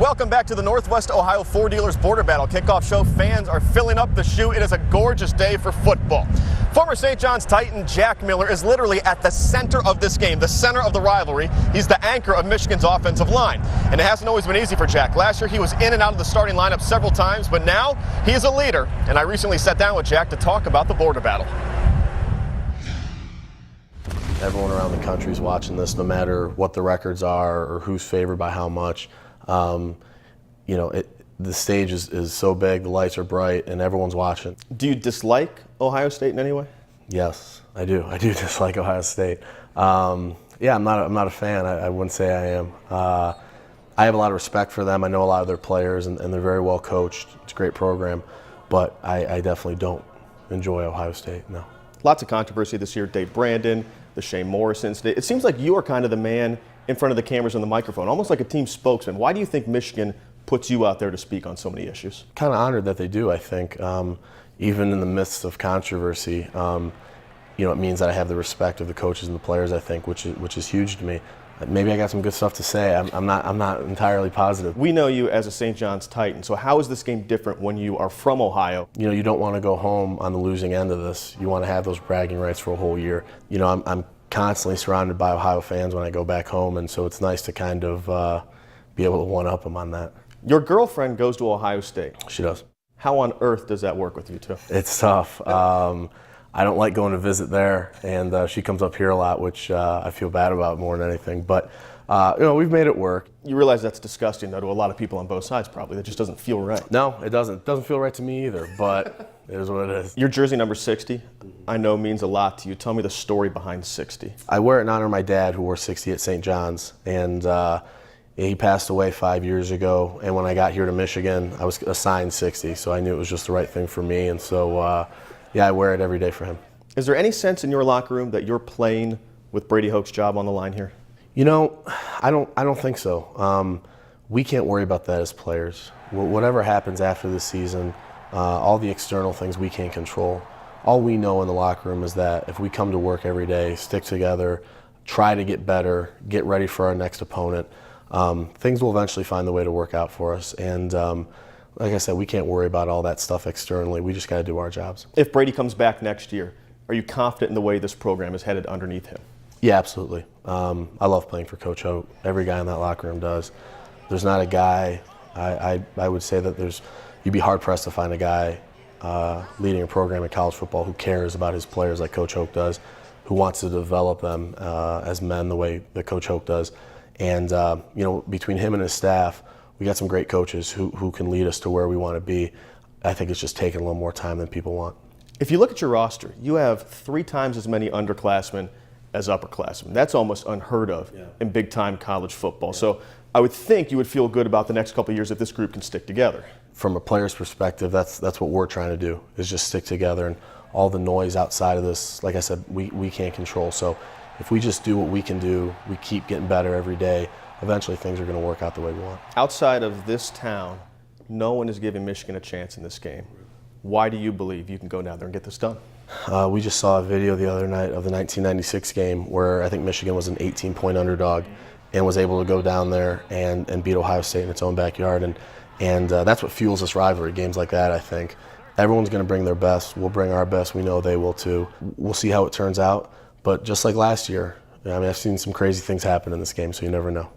Welcome back to the Northwest Ohio Ford Dealers Border Battle Kickoff Show. Fans are filling up the shoe. It is a gorgeous day for football. Former St. John's Titan Jack Miller is literally at the center of this game, the center of the rivalry. He's the anchor of Michigan's offensive line. And it hasn't always been easy for Jack. Last year he was in and out of the starting lineup several times, but now he is a leader. And I recently sat down with Jack to talk about the border battle. Everyone around the country is watching this, no matter what the records are or who's favored by how much. The stage is so big, the lights are bright, and everyone's watching. Do you dislike Ohio State in any way? Yes, I do. I do dislike Ohio State. I'm not a fan. I wouldn't say I am. I have a lot of respect for them. I know a lot of their players, and they're very well coached. It's a great program, but I definitely don't enjoy Ohio State, no. Lots of controversy this year. Dave Brandon, the Shane Morris incident. It seems like you are kind of the man in front of the cameras and the microphone, almost like a team spokesman. Why do you think Michigan puts you out there to speak on so many issues? Kind of honored that they do, I think. Even in the midst of controversy, it means that I have the respect of the coaches and the players, I think, which is huge to me. Maybe I got some good stuff to say. I'm not entirely positive. We know you as a St. John's Titan, so how is this game different when you are from Ohio? You don't want to go home on the losing end of this. You want to have those bragging rights for a whole year. I'm constantly surrounded by Ohio fans when I go back home, and so it's nice to kind of be able to one-up them on that. Your girlfriend goes to Ohio State. She does. How on earth does that work with you two? It's tough. I don't like going to visit there, and she comes up here a lot, which I feel bad about more than anything. But we've made it work. You realize that's disgusting, though, to a lot of people on both sides, probably. That just doesn't feel right. No, it doesn't. It doesn't feel right to me either, but it is what it is. Your jersey number 60, I know means a lot to you. Tell me the story behind 60. I wear it in honor of my dad, who wore 60 at St. John's, and he passed away 5 years ago. And when I got here to Michigan, I was assigned 60, so I knew it was just the right thing for me. And so, I wear it every day for him. Is there any sense in your locker room that you're playing with Brady Hoke's job on the line here? I don't think so. We can't worry about that as players. Whatever happens after this season, all the external things we can't control. All we know in the locker room is that if we come to work every day, stick together, try to get better, get ready for our next opponent, things will eventually find the way to work out for us. And like I said, we can't worry about all that stuff externally. We just got to do our jobs. If Brady comes back next year, are you confident in the way this program is headed underneath him? Yeah, absolutely. I love playing for Coach Hoke. Every guy in that locker room does. There's not a guy, I would say that you'd be hard-pressed to find a guy leading a program in college football who cares about his players like Coach Hoke does, who wants to develop them as men the way that Coach Hoke does. And, between him and his staff, we got some great coaches who can lead us to where we want to be. I think it's just taking a little more time than people want. If you look at your roster, you have 3 times as many underclassmen as upperclassmen. That's almost unheard of in big-time college football. Yeah. So I would think you would feel good about the next couple of years if this group can stick together. From a player's perspective, that's what we're trying to do, is just stick together. And all the noise outside of this, like I said, we can't control. So if we just do what we can do, we keep getting better every day, eventually things are going to work out the way we want. Outside of this town, no one is giving Michigan a chance in this game. Why do you believe you can go down there and get this done? We just saw a video the other night of the 1996 game where I think Michigan was an 18-point underdog and was able to go down there and beat Ohio State in its own backyard. And that's what fuels this rivalry, games like that, I think. Everyone's going to bring their best. We'll bring our best. We know they will too. We'll see how it turns out. But just like last year, I've seen some crazy things happen in this game, so you never know.